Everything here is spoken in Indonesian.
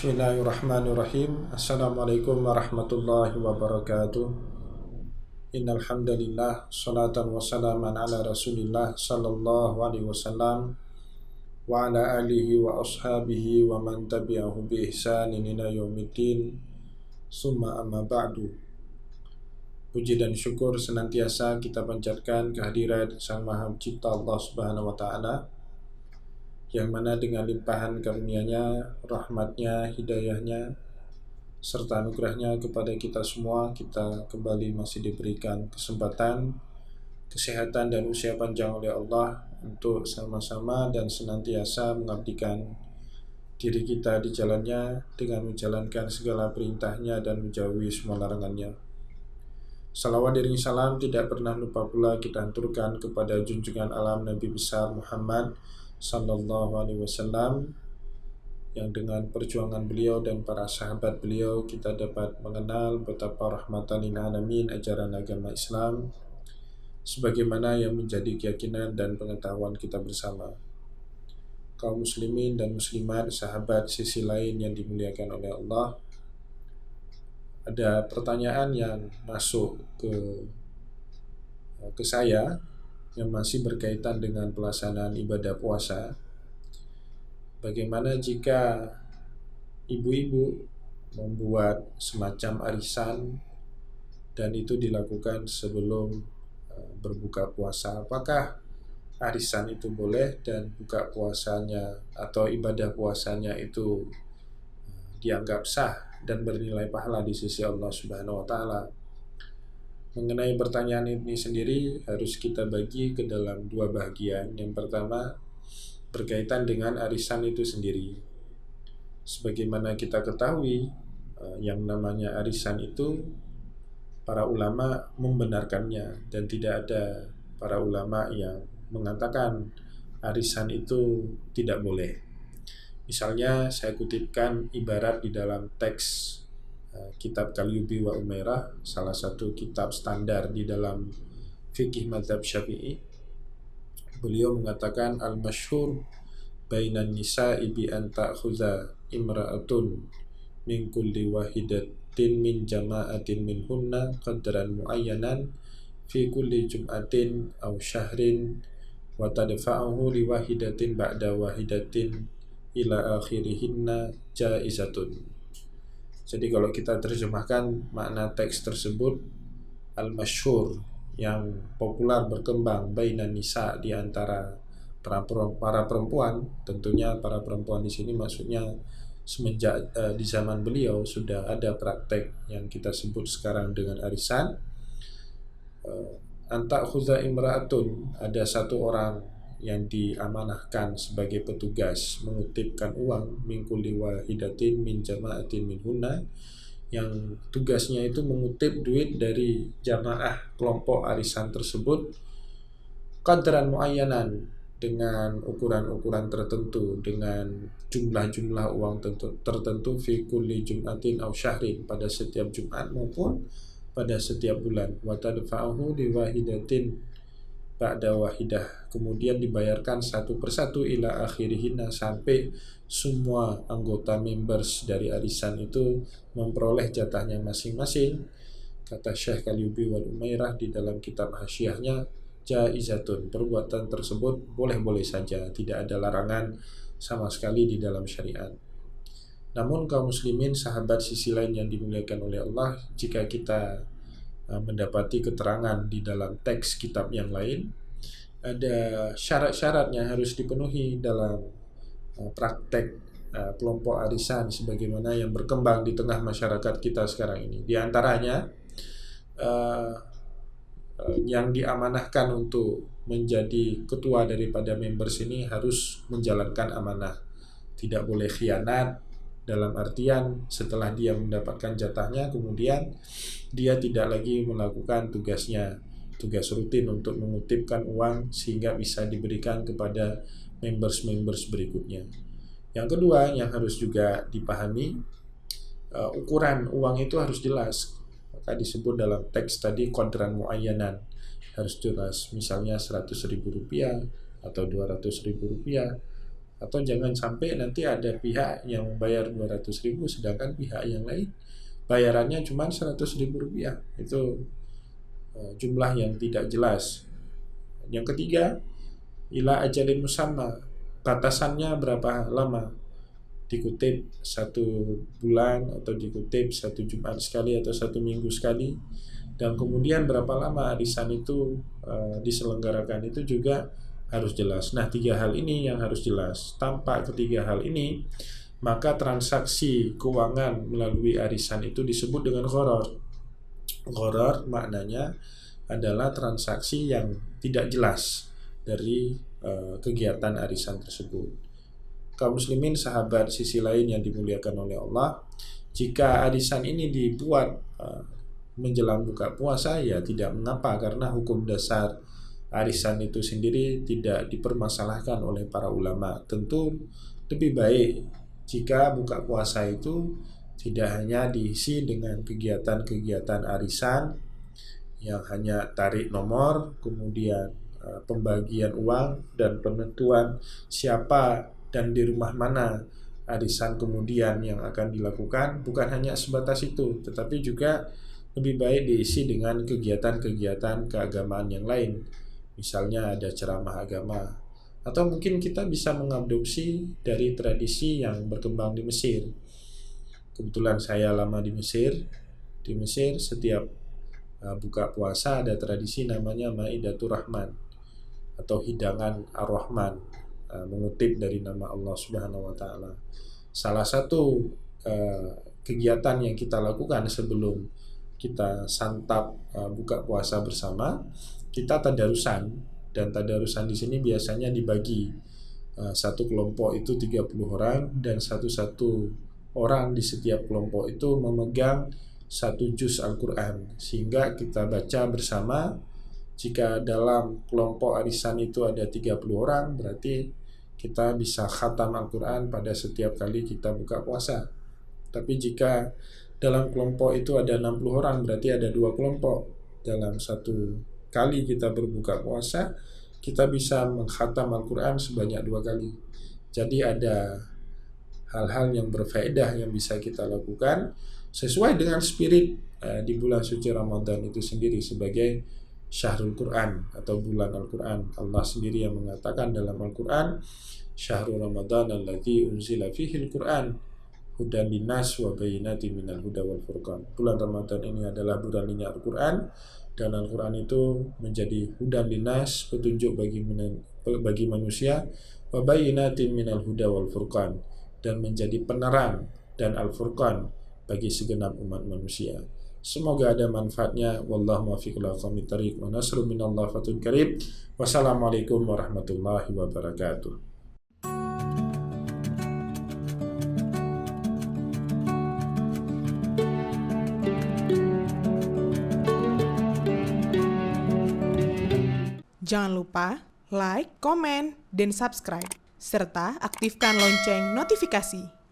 Bismillahirrahmanirrahim. Assalamualaikum warahmatullahi wabarakatuh. Innal hamdalillah salatan wassalaman ala Rasulillah sallallahu alaihi wasallam wa ala alihi wa ashabihi wa man tabi'ahu bi ihsanin ila yaumiddin. Summa amma ba'du. Puji dan syukur senantiasa kita panjatkan kehadirat Sang Maha Pencipta Allah Subhanahu wa taala, yang mana dengan limpahan karunia-Nya, rahmat-Nya, hidayah-Nya, serta anugerah-Nya kepada kita semua, kita kembali masih diberikan kesempatan, kesehatan dan usia panjang oleh Allah untuk sama-sama dan senantiasa mengabdikan diri kita di jalan-Nya dengan menjalankan segala perintah-Nya dan menjauhi semua larangan-Nya. Salawat dan salam tidak pernah lupa pula kita haturkan kepada junjungan alam Nabi besar Muhammad sallallahu alaihi wasallam, yang dengan perjuangan beliau dan para sahabat beliau kita dapat mengenal betapa rahmatan lil alamin ajaran agama Islam, sebagaimana yang menjadi keyakinan dan pengetahuan kita bersama. Kaum muslimin dan muslimat, sahabat sisi lain yang dimuliakan oleh Allah, ada pertanyaan yang masuk ke saya yang masih berkaitan dengan pelaksanaan ibadah puasa. Bagaimana jika ibu-ibu membuat semacam arisan dan itu dilakukan sebelum berbuka puasa? Apakah arisan itu boleh dan buka puasanya atau ibadah puasanya itu dianggap sah dan bernilai pahala di sisi Allah Subhanahu wa taala? Mengenai pertanyaan ini sendiri harus kita bagi ke dalam dua bagian. Yang pertama berkaitan dengan arisan itu sendiri. Sebagaimana kita ketahui, yang namanya arisan itu para ulama membenarkannya, dan tidak ada para ulama yang mengatakan arisan itu tidak boleh. Misalnya saya kutipkan ibarat di dalam teks kitab Qalyubi wa Umairah, salah satu kitab standar di dalam fikih mazhab Syafi'i. Beliau mengatakan al-masyhur bainan nisa'i bi an ta'khudha imra'atun min kulli wahidatin min jama'atin minhunna qadran muayyanan fi kulli jum'atin aw syahrin wa tadfa'uhu li wahidatin ba'da wahidatin ila akhirihinna jaizatun. Jadi kalau kita terjemahkan makna teks tersebut, al-masyhur yang populer berkembang bainan nisa, di antara para perempuan, tentunya para perempuan di sini maksudnya semenjak di zaman beliau sudah ada praktek yang kita sebut sekarang dengan arisan. Anta khuza imra'atun, ada satu orang yang diamanahkan sebagai petugas mengutipkan uang min kulli wahidatin min jama'atin minhunna, yang tugasnya itu mengutip duit dari jamaah kelompok arisan tersebut, qadran muayyanan, dengan ukuran-ukuran tertentu, dengan jumlah-jumlah uang tertentu, fi kulli jum'atin aw syahrin, pada setiap Jumat maupun pada setiap bulan, wa tadfa'uhu li wahidatin ba'da wahidah, kemudian dibayarkan satu persatu ila akhirihinna, sampai semua anggota members dari arisan itu memperoleh jatahnya masing-masing. Kata Syekh Qalyubi wal Umairah di dalam kitab hasyiahnya, jaizatun, perbuatan tersebut boleh-boleh saja, tidak ada larangan sama sekali di dalam syariat. Namun kaum muslimin, sahabat sisi lain yang dimuliakan oleh Allah, jika kita mendapati keterangan di dalam teks kitab yang lain, ada syarat-syaratnya harus dipenuhi dalam praktek kelompok arisan sebagaimana yang berkembang di tengah masyarakat kita sekarang ini. Di antaranya yang diamanahkan untuk menjadi ketua daripada members ini harus menjalankan amanah, tidak boleh khianat, dalam artian setelah dia mendapatkan jatahnya kemudian dia tidak lagi melakukan tugasnya, tugas rutin untuk mengutipkan uang sehingga bisa diberikan kepada members-members berikutnya. Yang kedua yang harus juga dipahami, ukuran uang itu harus jelas. Maka disebut dalam teks tadi qadran muayyanan, harus jelas, misalnya 100.000 rupiah atau 200.000 rupiah Atau jangan sampai nanti ada pihak yang membayar 200.000 sedangkan pihak yang lain bayarannya cuma 100.000 rupiah. Itu jumlah yang tidak jelas. Yang ketiga, ila ajalin musamma, batasannya berapa lama, dikutip 1 bulan atau dikutip 1 Jumat sekali atau 1 minggu sekali, dan kemudian berapa lama arisan itu diselenggarakan itu juga harus jelas. Nah, 3 hal ini yang harus jelas. Tanpa ketiga hal ini, maka transaksi keuangan melalui arisan itu disebut dengan gharar. Gharar maknanya adalah transaksi yang tidak jelas dari kegiatan arisan tersebut. Kaum muslimin sahabat sisi lain yang dimuliakan oleh Allah, jika arisan ini dibuat menjelang buka puasa, ya tidak mengapa, karena hukum dasar arisan itu sendiri tidak dipermasalahkan oleh para ulama. Tentu lebih baik jika buka puasa itu tidak hanya diisi dengan kegiatan-kegiatan arisan yang hanya tarik nomor, kemudian pembagian uang dan penentuan siapa dan di rumah mana arisan kemudian yang akan dilakukan. Bukan hanya sebatas itu, tetapi juga lebih baik diisi dengan kegiatan-kegiatan keagamaan yang lain. Misalnya ada ceramah agama, atau mungkin kita bisa mengadopsi dari tradisi yang berkembang di Mesir. Kebetulan saya lama di Mesir. Di Mesir setiap buka puasa ada tradisi namanya Maidatur Rahman atau hidangan Ar-Rahman, mengutip dari nama Allah Subhanahu wa taala. Salah satu kegiatan yang kita lakukan sebelum kita santap buka puasa bersama, kita tadarusan, dan tadarusan di sini biasanya dibagi satu kelompok itu 30 orang, dan satu-satu orang di setiap kelompok itu memegang 1 juz Al-Quran, sehingga kita baca bersama. Jika dalam kelompok arisan itu ada 30 orang, berarti kita bisa khatam Al-Quran pada setiap kali kita buka puasa. Tapi jika dalam kelompok itu ada 60 orang, berarti ada 2 kelompok. Dalam 1 kali kita berbuka puasa, kita bisa mengkhatam Al-Quran sebanyak 2 kali. Jadi ada hal-hal yang berfaedah yang bisa kita lakukan sesuai dengan spirit di bulan suci Ramadan itu sendiri sebagai Syahrul Quran atau bulan Al-Quran. Allah sendiri yang mengatakan dalam Al-Quran, Syahrul Ramadan alladzi unzila fihil Quran hudan linnas wa bayyinatin minal huda wal furqan. Bulan Ramadan ini adalah bulan Al-Quran, dan Al-Quran itu menjadi hudan linnas, petunjuk bagi manusia, wa bayyinatin minal huda wal furqan, dan menjadi penerang dan Al-Furqan bagi segenap umat manusia. Semoga ada manfaatnya. Wallahu muwaffiq ila aqwamit thariq wa nasrun minallahi fatun qarib. Wassalamualaikum warahmatullahi wabarakatuh. Jangan lupa like, komen, dan subscribe, serta aktifkan lonceng notifikasi.